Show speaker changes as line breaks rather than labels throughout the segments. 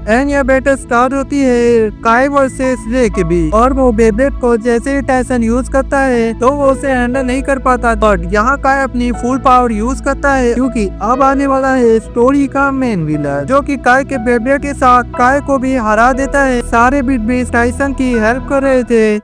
And यह battle start होती है काय वर्सेस रे के बीच। और वो बेब्लेड को जैसे ही टाइसन यूज करता है तो वो उसे हैंडल नहीं कर पाता, बट यहाँ काय अपनी फुल पावर यूज करता है क्योंकि अब आने वाला है स्टोरी का मेन विलर, जो कि काय के बेब्लेड के साथ काय को भी हरा देता है। सारे बिग बीस्ट टाइसन की हेल्प कर रहे थे।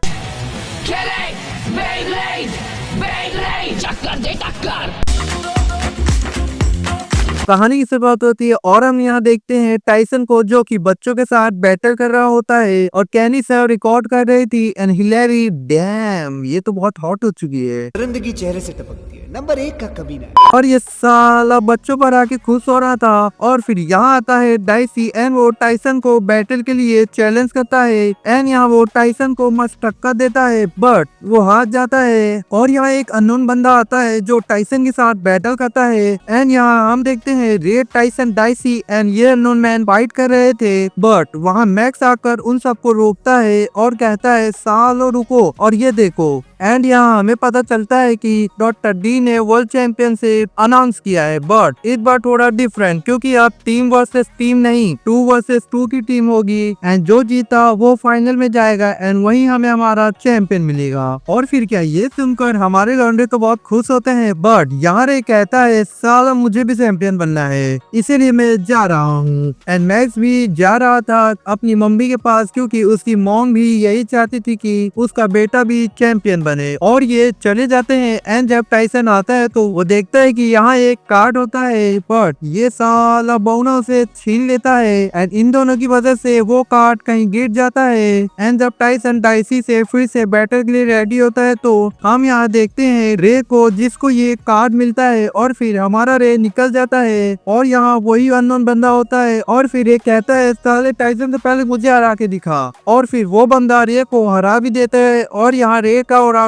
कहानी की शुरुआत होती है और हम यहाँ देखते हैं टाइसन को जो कि बच्चों के साथ बैटल कर रहा होता है और कैनी सर रिकॉर्ड कर रही थी एंड हिलेरी डैम ये तो बहुत हॉट हो चुकी है,
जिंदगी चेहरे से टपकती है, नंबर 1 का कभी ना।
और ये साला बच्चों पर आके खुश हो रहा था। और फिर यहाँ आता है डाइसी एंड वो टाइसन को बैटल के लिए चैलेंज करता है एंड यहाँ वो टाइसन को मस्त टक्कर देता है, बट वो हार जाता है। और यहाँ एक अननोन बंदा आता है जो टाइसन के साथ बैटल करता है एंड यहाँ हम देखते हैं रे, टाइसन, डाइसी एंड ये अननोन मैन फाइट कर रहे थे, बट वहाँ मैक्स आकर उन सबको रोकता है और कहता है सालो रुको और ये देखो। एंड यहाँ हमें पता चलता है कि डॉक्टर डी ने वर्ल्ड चैंपियनशिप अनाउंस किया है, बट इस बार थोड़ा डिफरेंट क्योंकि अब टीम वर्सेस टीम नहीं 2 वर्सेस 2 की टीम होगी एंड जो जीता वो फाइनल में जाएगा एंड वहीं हमें हमारा चैंपियन मिलेगा। और फिर क्या ये सुनकर हमारे लौंडे तो बहुत खुश होते हैं, बट यहाँ रे कहता है साला मुझे भी चैंपियन बनना है इसीलिए मैं जा रहा हूँ। एंड मैक्स भी जा रहा था अपनी मम्मी के पास क्योंकि उसकी मॉम भी यही चाहती थी कि उसका बेटा भी चैंपियन बने। और ये चले जाते हैं एंड जब टाइसन आता है तो वो देखता है कि यहाँ एक कार्ड होता है, बट ये साला बौना उसे छीन लेता है एंड इन दोनों की वजह से वो कार्ड कहीं गिर जाता है। एंड जब टाइसन डाइसी से फिर से बैटल के लिए रेडी होता है तो हम यहाँ देखते हैं रे को जिसको ये कार्ड मिलता है और फिर हमारा रे निकल जाता है और यहाँ वही अननोन बंदा होता है और फिर ये कहता है साले टाइसन से पहले मुझे हरा के दिखा, और फिर वो बंदा रे को हरा भी देता है और यहाँ रे का और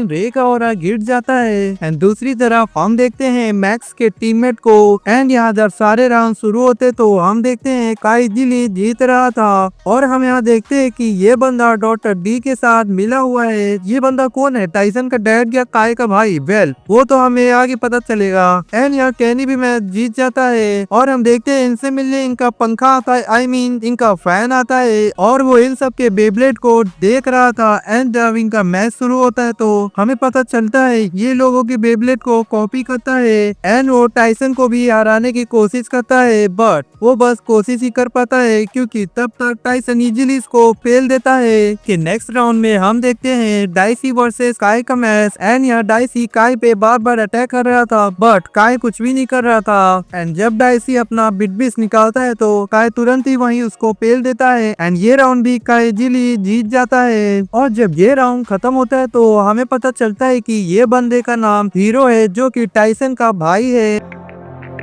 रे का और गिर जाता है। एंड दूसरी तरफ हम देखते हैं मैक्स के टीममेट को एंड यहाँ जब सारे राउंड शुरू होते तो हम देखते हैं काय इजीली जीत रहा था और हम यहाँ देखते हैं कि ये बंदा डॉक्टर डी के साथ मिला हुआ है। ये बंदा कौन है, टाइसन का डैड या काय का भाई? वेल वो तो हमें आगे पता चलेगा। एंड यहाँ कैनी भी मैच जीत जाता है और हम देखते हैं इनसे मिलने इनका पंखा आता है, आई मीन इनका फैन आता है और वो इन सब के बेब्लेड को देख रहा था। एंड जब इनका मैच शुरू होता है तो हमें पता चलता है ये लोगों के बेब्लेड को कॉपी करता है एंड वो टाइसन को भी हराने की कोशिश करता है, बट वो बस कोशिश ही कर पाता है क्योंकि तब तक टाइसन इजीली इसको फेल देता है। कि नेक्स्ट राउंड में हम देखते हैं डाइसी वर्सेस काय का मैच एंड यहाँ डाइसी काय पे बार बार अटैक कर रहा था बट काय कुछ भी नहीं कर रहा था। एंड जब डाइसी अपना बिटबिस निकालता है तो काय तुरंत ही वहीं उसको फेल देता है एंड ये राउंड भी काय इजीली जीत जाता है। और जब ये राउंड खत्म होता है तो हमें पता चलता है कि ये बंदे का नाम हीरो है जो कि टाइसन का भाई है।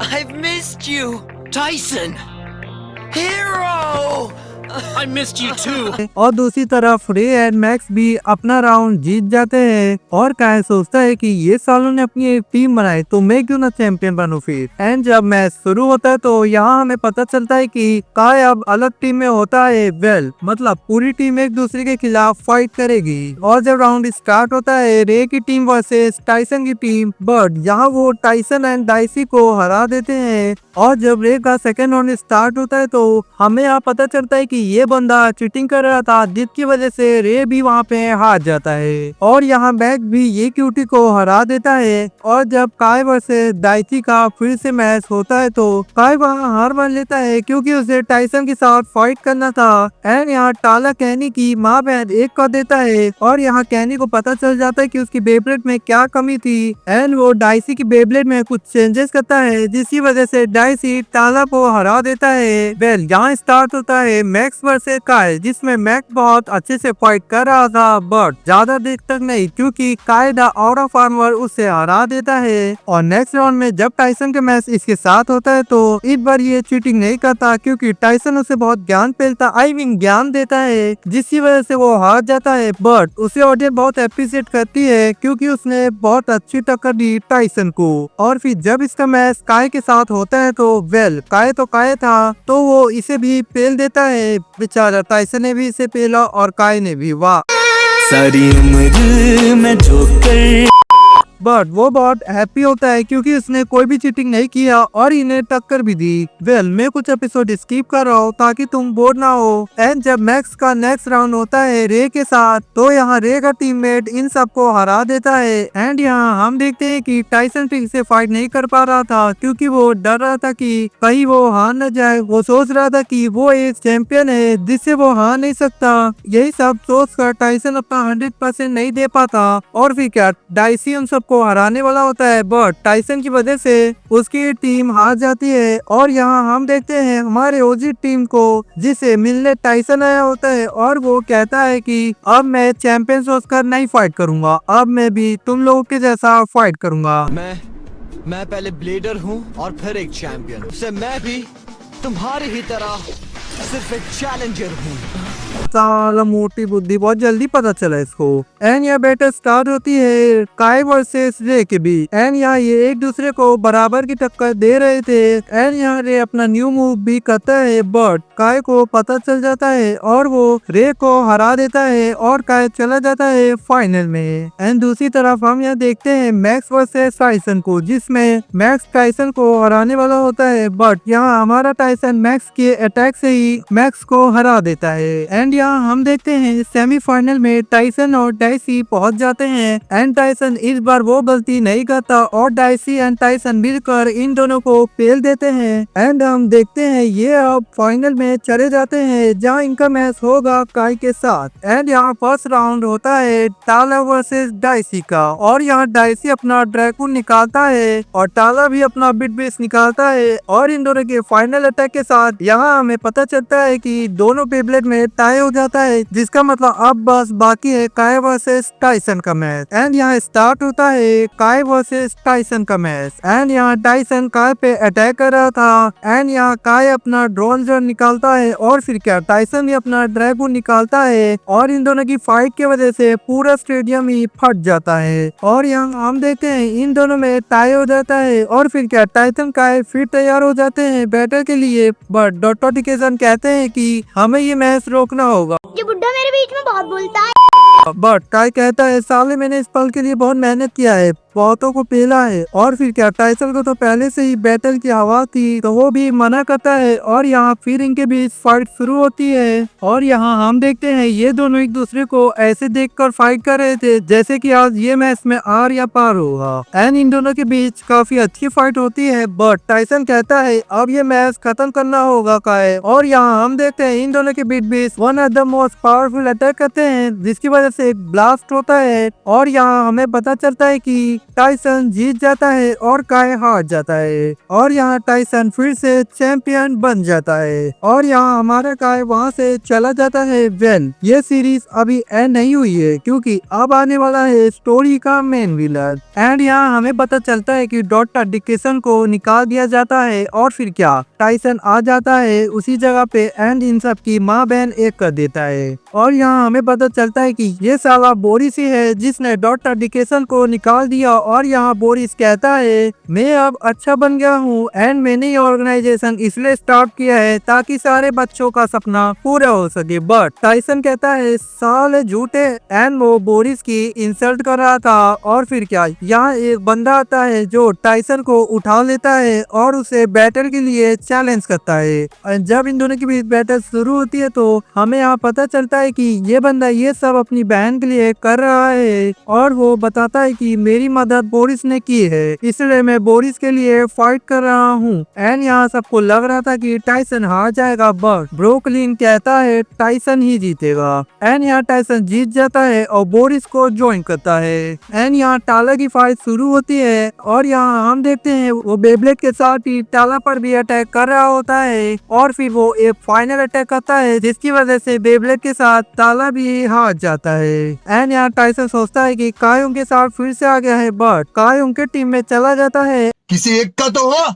I've missed you, Tyson. Hero! I missed you too.
और दूसरी तरफ रे एंड मैक्स भी अपना राउंड जीत जाते हैं और काय सोचता है कि ये सालों ने अपनी एक टीम बनाई तो मैं क्यों ना चैंपियन बनूं फिर। एंड जब मैच शुरू होता है तो यहाँ हमें पता चलता है कि काय अब अलग टीम में होता है। वेल मतलब पूरी टीम एक दूसरे के खिलाफ फाइट करेगी। और जब राउंड स्टार्ट होता है रे की टीम वर्सेस टाइसन की टीम, बट यहाँ वो टाइसन एंड डाइसी को हरा देते हैं। और जब रे का सेकेंड राउंड स्टार्ट होता है तो हमें यहाँ पता चलता है कि ये बंदा चीटिंग कर रहा था जिसकी वजह से रे भी वहाँ पे हार जाता है और यहाँ बैक भी ये क्यूटी को हरा देता है। और जब काय वर्सेस डाइसी का फिर से मैच होता है तो काय वहाँ हार मान लेता है क्योंकि उसे टाइसन के साथ फाइट करना था। एंड यहाँ टाला कैनी की माँ बहन एक कर देता है और यहाँ कैनी को पता चल जाता है कि उसकी बेब्लेड में क्या कमी थी एंड वो डाइसी की बेब्लेड में कुछ चेंजेस करता है जिसकी वजह से डाइसी टाला को हरा देता है। वेल यहाँ स्टार्ट होता है मैक्स वर्सेस काय जिसमें मैक्स बहुत अच्छे से फाइट कर रहा था बट ज्यादा देर तक नहीं क्योंकि काय द आउट ऑफ आर्मर उसे हरा देता है। और नेक्स्ट राउंड में जब टाइसन के मैच इसके साथ होता है तो इस बार ये चीटिंग नहीं करता क्योंकि टाइसन उसे बहुत ज्ञान फैलता आई मीन ज्ञान देता है जिसकी वजह से वो हार जाता है, बट उसे ऑडियंस बहुत अप्रिशिएट करती है क्योंकि उसने बहुत अच्छी टक्कर दी टाइसन को। और फिर जब इसका मैच काय के साथ होता है तो वेल काय तो काय था तो वो इसे भी फेल देता है। बेचारा टाइसन ने भी इसे पेला और काय ने भी। वाह
सारी उम्र मैं ठोकर
बट वो बहुत हैप्पी होता है क्योंकि उसने कोई भी चीटिंग नहीं किया और इन्हें टक्कर भी दी। वेल मैं कुछ एपिसोड स्किप कर रहा हूँ ताकि तुम बोर ना हो। एंड जब मैक्स का नेक्स्ट राउंड होता है रे के साथ, तो यहाँ रे का टीममेट इन सबको हरा देता है। एंड यहाँ हम देखते हैं कि टाइसन ठीक से फाइट नहीं कर पा रहा था क्योंकि वो डर रहा था कि कहीं वो हार न जाए। वो सोच रहा था कि वो एक चैंपियन है जिससे वो हार नहीं सकता। यही सब सोच कर टाइसन अपना 100% नहीं दे पाता और फिर क्या डाइसी उन सबको हराने वाला होता है, बट टाइसन की वजह से उसकी टीम हार जाती है। और यहाँ हम देखते हैं हमारे ओजी टीम को, जिसे मिलने टाइसन आया होता है और वो कहता है कि अब मैं चैंपियन सोचकर नहीं फाइट करूंगा, अब मैं भी तुम लोगों के जैसा फाइट करूंगा।
मैं पहले ब्लेडर हूँ और फिर एक चैंपियन से मैं भी तुम्हारी ही तरह सिर्फ एक चैलेंजर हूँ।
साला मोटी बुद्धि, बहुत जल्दी पता चला इसको। एंड यह बैटल स्टार्ट होती है काय वर्सेस रे के बीच। एंड यहाँ ये एक दूसरे को बराबर की टक्कर दे रहे थे। एंड यहाँ रे अपना न्यू मूव भी करता है, बट काय को पता चल जाता है और वो रे को हरा देता है और काय चला जाता है फाइनल में। एंड दूसरी तरफ हम यहाँ देखते हैं मैक्स वर्सेस टाइसन को, जिसमें मैक्स टाइसन को हराने वाला होता है, बट यहाँ हमारा टाइसन मैक्स के अटैक से ही मैक्स को हरा देता है। एंड यहाँ हम देखते हैं सेमीफाइनल में टाइसन और डाइसी पहुंच जाते हैं। एंड टाइसन इस बार वो गलती नहीं करता और डाइसी एंड टाइसन मिलकर इन दोनों को पेल देते हैं। एंड हम देखते हैं ये अब फाइनल में चले जाते हैं जहां इनका मैच होगा काय के साथ। एंड यहाँ फर्स्ट राउंड होता है टाला वर्सेस डाइसी का, और यहाँ डाइसी अपना ड्रैगन निकालता है और टाला भी अपना बिट बेस निकालता है। और इन दोनों के फाइनल अटैक के साथ यहाँ हमें पता चलता है कि दोनों पेबलेट में टाई हो जाता है, जिसका मतलब अब बस बाकी है काय वर्सेस टाइसन का मैच। एंड यहाँ स्टार्ट होता है काय वर्सेस टाइसन का मैच। एंड यहाँ टाइसन काय पे अटैक कर रहा था। एंड यहाँ काय अपना ड्रोन जर निकालता है और फिर क्या टाइसन भी अपना ड्रैगन निकालता है और इन दोनों की फाइट की वजह से पूरा स्टेडियम ही फट जाता है। और यहाँ हम देखते हैं इन दोनों में टाई हो जाता है और फिर क्या टाइसन काय फिर तैयार हो जाते हैं बैटल के लिए, बट डॉटोटिकेशन कहते हैं कि हमें ये मैच रोकना होगा।
ये बुड्ढा मेरे बीच में बहुत बोलता है।
बट काय कहता है साले मैंने इस पल के लिए बहुत मेहनत किया है, बहुतों को पेला है। और फिर क्या टाइसन को तो पहले से ही बैटल की हवा थी, तो वो भी मना करता है। और यहाँ फिर इनके बीच फाइट शुरू होती है और यहाँ हम देखते हैं ये दोनों एक दूसरे को ऐसे देखकर फाइट कर रहे थे जैसे कि आज ये मैच में आर या पार होगा। एंड इन दोनों के बीच काफी अच्छी फाइट होती है, बट टाइसन कहता है अब ये मैच खत्म करना होगा काय। और यहाँ हम देखते हैं इन दोनों के बीच one of the most powerful attack करते हैं, जिसकी वजह से एक ब्लास्ट होता है। और यहाँ हमें पता चलता है कि टाइसन जीत जाता है और काय हार जाता है। और यहाँ टाइसन फिर से चैंपियन बन जाता है और यहाँ हमारा काय वहाँ से चला जाता है। वेल ये सीरीज अभी एंड नहीं हुई है क्योंकि अब आने वाला है स्टोरी का मेन विलन। एंड यहाँ हमें पता चलता है कि डॉटोटिकेशन को निकाल दिया जाता है और फिर क्या टाइसन आ जाता है उसी जगह पे एंड इन सब की माँ बहन एक कर देता है। और यहाँ हमें पता चलता है कि ये साला बोरिस ही है जिसने डॉटोटिकेशन को निकाल दिया। और यहाँ बोरिस कहता है मैं अब अच्छा बन गया हूँ एंड मैंने ये ऑर्गेनाइजेशन इसलिए स्टार्ट किया है ताकि सारे बच्चों का सपना पूरा हो सके। बट टाइसन कहता है साले झूठे, एंड वो बोरिस की इंसल्ट कर रहा था। और फिर क्या यहाँ एक बंदा आता है जो टाइसन को उठा लेता है और उसे बैटल के लिए चैलेंज करता है। और जब इन दोनों के बीच बैटल शुरू होती है तो हमें यहाँ पता चलता है कि ये बंदा ये सब अपनी बहन के लिए कर रहा है और वो बताता है कि मेरी मदद बोरिस ने की है, इसलिए मैं बोरिस के लिए फाइट कर रहा हूँ। एंड यहाँ सबको लग रहा था कि टाइसन हार जाएगा, बट ब्रुकलिन कहता है टाइसन ही जीतेगा। एंड यहाँ टाइसन जीत जाता है और बोरिस को ज्वाइन करता है। एंड यहाँ टाला की फाइट शुरू होती है और यहाँ हम देखते हैं वो बेब्लेड के साथ ही टाला पर भी अटैक कर रहा होता है और फिर वो एक फाइनल अटैक करता है जिसकी वजह से बेब्लेड के साथ टाला भी हार जाता है। एंड यहाँ टाइसन सोचता है कि काय उनके साथ फिर से आ गया है, बट काय उनके टीम में चला जाता है।
किसी एक का तो हो।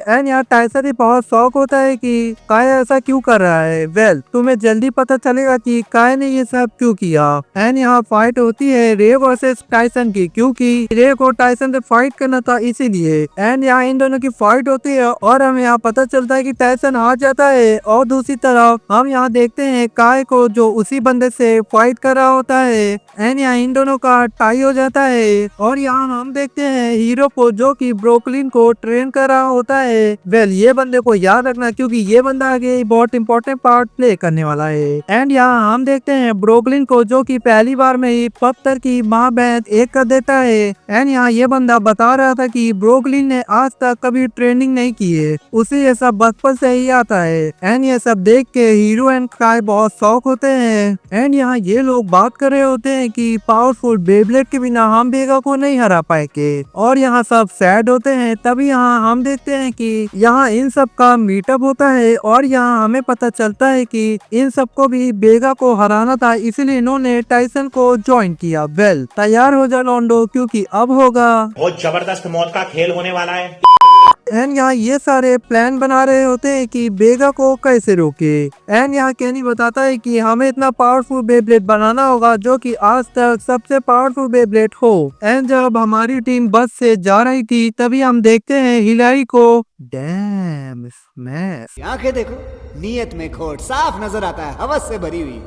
एंड यहाँ टाइसन भी बहुत शौक होता है कि काय ऐसा क्यों कर रहा है। वेल तुम्हें जल्दी पता चलेगा कि काय ने ये सब क्यों किया। एंड यहाँ फाइट होती है रे वर्सेस टाइसन की, क्योंकि रे को टाइसन से फाइट करना था इसीलिए। एंड यहाँ इन दोनों की फाइट होती है और हमें यहाँ पता चलता है कि टाइसन हार जाता है। और दूसरी तरफ हम यहाँ देखते हैं काय को जो उसी बंदे से फाइट कर रहा होता है। एंड यहाँ इन दोनों का टाई हो जाता है और यहाँ हम देखते हैं हीरो को जो कि ब्रोकलिन को ट्रेन कर रहा होता है। वेल ये बंदे को याद रखना क्योंकि ये बंदा आगे बहुत इंपॉर्टेंट पार्ट प्ले करने वाला है। एंड यहाँ हम देखते हैं ब्रोकलिन को जो कि पहली बार में ही पत्थर की माँ बहन एक कर देता है। एंड यहाँ ये बंदा बता रहा था कि ब्रोकलिन ने आज तक कभी ट्रेनिंग नहीं की है, उसे ये सब बचपन से ही आता है। एंड ये सब देख के हीरो एंड काय बहुत शौक होते हैं। एंड यहाँ ये लोग बात कर रहे होते हैं कि पावरफुल बेब्लेड के बिना हम बेगा को नहीं हरा पाएंगे और यहाँ सब सैड होते हैं। तभी यहाँ हम देखते हैं कि यहाँ इन सब का मीटअप होता है और यहाँ हमें पता चलता है कि इन सबको भी बेगा को हराना था, इसलिए इन्होंने टाइसन को ज्वाइन किया। वेल तैयार हो जा लॉन्डो क्योंकि अब होगा
बहुत जबरदस्त मौत का खेल होने वाला है।
एंड यहाँ ये सारे प्लान बना रहे होते हैं कि बेगा को कैसे रोके। एंड यहाँ केनी बताता है कि हमें इतना पावरफुल बेब्लेड बनाना होगा जो कि आज तक सबसे पावरफुल बेब्लेड हो। एंड जब हमारी टीम बस से जा रही थी तभी हम देखते हैं हिलारी को डैम स्मैश।
आंखें देखो, नीयत में खोट साफ नजर आता है, हवस से भरी हुई।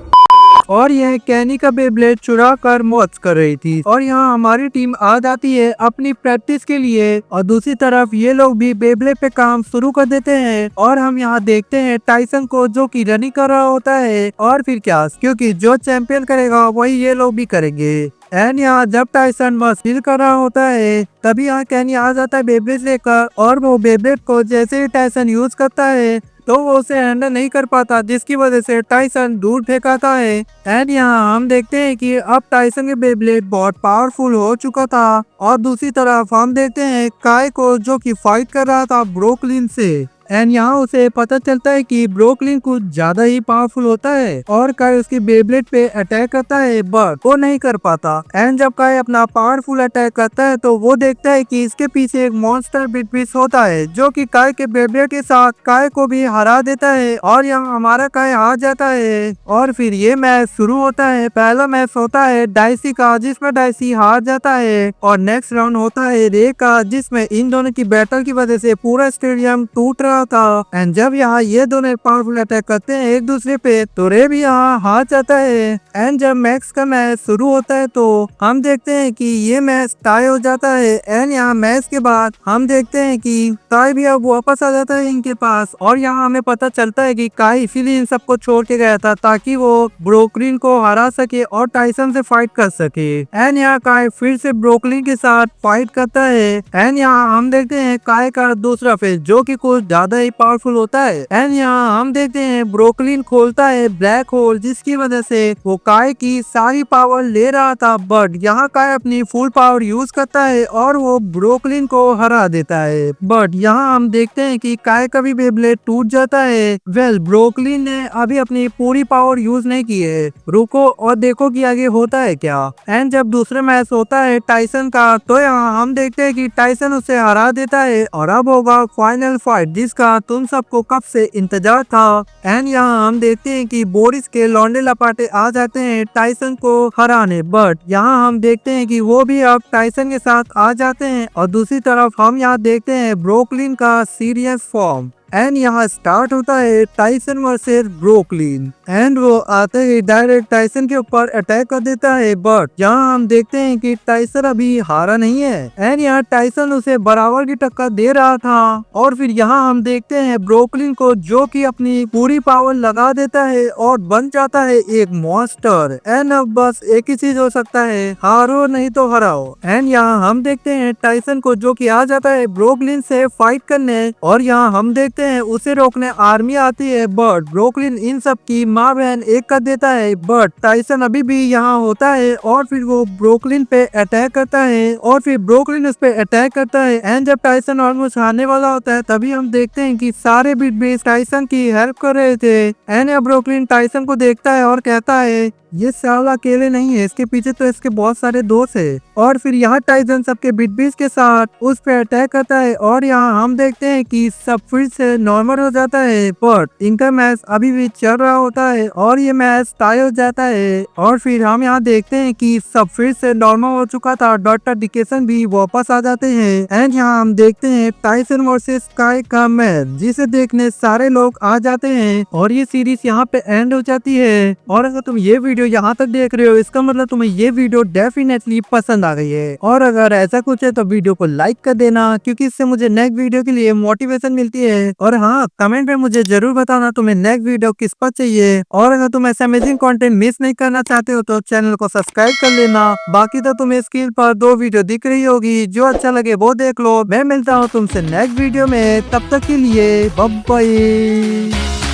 और यह कैनी का बेब्लेड चुरा कर मौज कर रही थी और यहाँ हमारी टीम आ जाती है अपनी प्रैक्टिस के लिए। और दूसरी तरफ ये लोग भी बेब्लेड पे काम शुरू कर देते हैं और हम यहाँ देखते हैं टाइसन को जो कि रनिंग कर रहा होता है। और फिर क्या, क्योंकि जो चैंपियन करेगा वही ये लोग भी करेंगे। एंड यहाँ जब टाइसन बस फील कर रहा होता है तभी यहाँ कैनी आ जाता है बेब्लेड लेकर और वो बेब्लेड को जैसे ही टाइसन यूज करता है तो वो उसे हैंडल नहीं कर पाता, जिसकी वजह से टाइसन दूर फेंकाता है। एंड यहाँ हम देखते हैं कि अब टाइसन के बेब्लेड बहुत पावरफुल हो चुका था। और दूसरी तरफ हम देखते हैं काय को जो कि फाइट कर रहा था ब्रोकलिन से। एंड यहाँ उसे पता चलता है कि ब्रोकलिन कुछ ज्यादा ही पावरफुल होता है और काय उसकी बेब्लेड पे अटैक करता है बट वो नहीं कर पाता। एंड जब काय अपना पावरफुल अटैक करता है तो वो देखता है कि इसके पीछे एक मॉन्स्टर बिटविस होता है जो कि काय के बेब्लेड के साथ काय को भी हरा देता है और यहाँ हमारा काय हार जाता है। और फिर ये मैच शुरू होता है। पहला मैच होता है डाइसी का जिसमें डाइसी हार जाता है और नेक्स्ट राउंड होता है रे का जिसमें इन दोनों की बैटल की वजह से पूरा स्टेडियम टूट रहा था। एंड जब यहाँ ये दोनों पावरफुल अटैक करते हैं एक दूसरे पे तो रे भी यहाँ हार जाता है। एंड जब मैक्स का मैच शुरू होता है तो हम देखते हैं कि ये मैच टाई हो जाता है। एंड यहाँ मैच के बाद हम देखते हैं कि काय भी अब वापस आ जाता है इनके पास और यहाँ हमें पता चलता है कि काय इसीलिए इन सबको छोड़ के गया था ताकि वो ब्रोकलिन को हरा सके और टाइसन से फाइट कर सके। एंड यहाँ काय फिर से ब्रोकलिन के साथ फाइट करता है। एंड यहाँ हम देखते हैं काय का दूसरा फेस जो कि कुछ ज्यादा ही पावरफुल होता है। एंड यहाँ हम देखते हैं ब्रोकलिन खोलता है ब्लैक होल जिसकी वजह से वो काय की सारी पावर ले रहा था बट यहाँ काय अपनी फुल पावर यूज करता है और वो ब्रोकलिन को हरा देता है। बट यहाँ हम देखते हैं कि काय का भी बेब्लेड टूट जाता है। वेल ब्रोकलिन ने अभी अपनी पूरी पावर यूज नहीं की है, रुको और देखो कि आगे होता है क्या। एंड जब दूसरा मैच होता है टाइसन का तो यहाँ हम देखते हैं कि टाइसन उसे हरा देता है और अब होगा फाइनल फाइट जिसका तुम सबको कब से इंतजार था। एंड यहाँ हम देखते हैं कि बोरिस के लौंडे लपाटे आ जाते हैं टाइसन को हराने बट यहाँ हम देखते हैं कि वो भी अब टाइसन के साथ आ जाते हैं। और दूसरी तरफ हम यहाँ देखते हैं ब्रोकलिन का सीरियस फॉर्म। एंड यहाँ स्टार्ट होता है टाइसन वर्सेस ब्रोकलिन एंड वो आते ही डायरेक्ट टाइसन के ऊपर अटैक कर देता है बट यहाँ हम देखते हैं कि टाइसन अभी हारा नहीं है। एंड यहाँ टाइसन उसे बराबर की टक्कर दे रहा था और फिर यहाँ हम देखते हैं ब्रोकलिन को जो कि अपनी पूरी पावर लगा देता है और बन जाता है एक मॉन्स्टर। एंड अब बस एक ही चीज हो सकता है, हारो नहीं तो हराओ। एंड यहाँ हम देखते हैं टाइसन को जो कि आ जाता है ब्रोकलिन से फाइट करने और यहाँ हम देखते हैं उसे रोकने आर्मी आती है बट ब्रोकलिन इन सब की माँ बहन एक कर देता है बट टाइसन अभी भी यहाँ होता है और फिर वो ब्रोकलिन पे अटैक करता है और फिर ब्रोकलिन उस पे अटैक करता है। एंड जब टाइसन ऑलमोस्ट हारने वाला होता है तभी हम देखते हैं कि सारे बिट बेस टाइसन की हेल्प कर रहे थे। एंड ब्रोकलिन टाइसन को देखता है और कहता है ये साला अकेले नहीं है, इसके पीछे तो इसके बहुत सारे दोस्त है। और फिर यहाँ टाइसन सबके बिटबीस के साथ उस पे अटैक करता है और यहाँ हम देखते हैं कि सब फिर से नॉर्मल हो जाता है, बट इनका मैच अभी भी चल रहा होता है और ये मैच टाई हो जाता है। और फिर हम यहाँ देखते हैं कि सब फिर से नॉर्मल हो चुका था, डॉक्टर डिकेसन भी वापस आ जाते हैं एंड यहाँ हम देखते हैं टाइसन वर्सेस स्काई का मैच, जिसे देखने सारे लोग आ जाते हैं और ये सीरीज यहाँ पे एंड हो जाती है। और अगर तुम ये वीडियो यहाँ तक देख रहे हो, इसका मतलब तुम्हें ये वीडियो डेफिनेटली पसंद आ गई है। और अगर ऐसा कुछ है तो वीडियो को लाइक कर देना, क्योंकि इससे मुझे नेक्स्ट वीडियो के लिए मोटिवेशन मिलती है। और हाँ, कमेंट में मुझे जरूर बताना तुम्हें नेक्स्ट वीडियो किस पर चाहिए। और अगर तुम ऐसा अमेजिंग कंटेंट मिस नहीं करना चाहते हो तो चैनल को सब्सक्राइब कर लेना। बाकी तो तुम्हें स्क्रीन पर 2 वीडियो दिख रही होगी, जो अच्छा लगे वो देख लो। मैं मिलता हूँ तुमसे नेक्स्ट वीडियो में, तब तक के लिए बाय बाय।